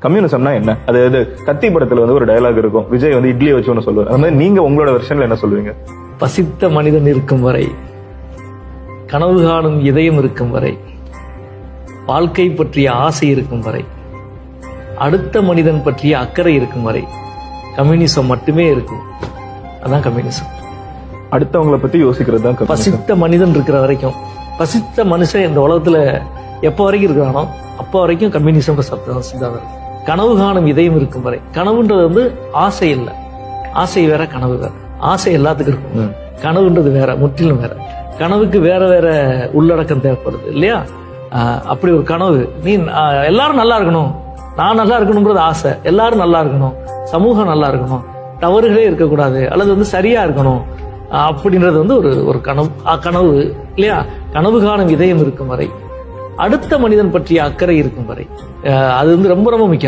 கம்யூனிசம்னா என்ன? அது கத்தி படத்துல வந்து ஒரு டயலாக் இருக்கும், விஜய் வந்து இட்லி வச்சு ஒன்னு சொல்லுவார். அந்த மாதிரி நீங்க உங்களோட வெர்ஷன்ல என்ன சொல்லுவீங்க? பசித்த மனிதன் இருக்கும் வரை, கனவு காணும் இதயம் இருக்கும் வரை, வாழ்க்கை பற்றிய ஆசை இருக்கும் வரை, அடுத்த மனிதன் பற்றிய அக்கறை இருக்கும் வரை கம்யூனிசம் மட்டுமே இருக்கும். அதான் கம்யூனிசம். அடுத்தவங்களை பத்தி யோசிக்கிறது தான் கம்யூனிசம். பசித்த மனிதன் இருக்கிற வரைக்கும், பசித்த மனுஷன் இந்த உலகத்துல எப்ப வரைக்கும் இருக்கிறானோ அப்போ வரைக்கும் கம்யூனிசம் சித்தாந்தம். கனவு காணும் இதயம் இருக்கும் வரை, கனவுன்றது வந்து ஆசை இல்லை, ஆசை வேற கனவு வேற. ஆசை எல்லாத்துக்கும் இருக்கும், கனவுன்றது வேற, முற்றிலும் வேற. கனவுக்கு வேற வேற உள்ளடக்கம் தேவைப்படுது இல்லையா? அப்படி ஒரு கனவு, நீ எல்லாரும் நல்லா இருக்கணும், நான் நல்லா இருக்கணும்ன்றது ஆசை, எல்லாரும் நல்லா இருக்கணும், சமூகம் நல்லா இருக்கணும், தவறுகளே இருக்கக்கூடாது, அல்லது வந்து சரியா இருக்கணும் அப்படின்றது வந்து ஒரு கனவு இல்லையா? கனவு காணும் இதயம் இருக்கும் வரை, அடுத்த மனிதன் பற்றிய அக்கறை இருக்கும் வரை, அது வந்து ரொம்ப ரொம்ப முக்கியம்.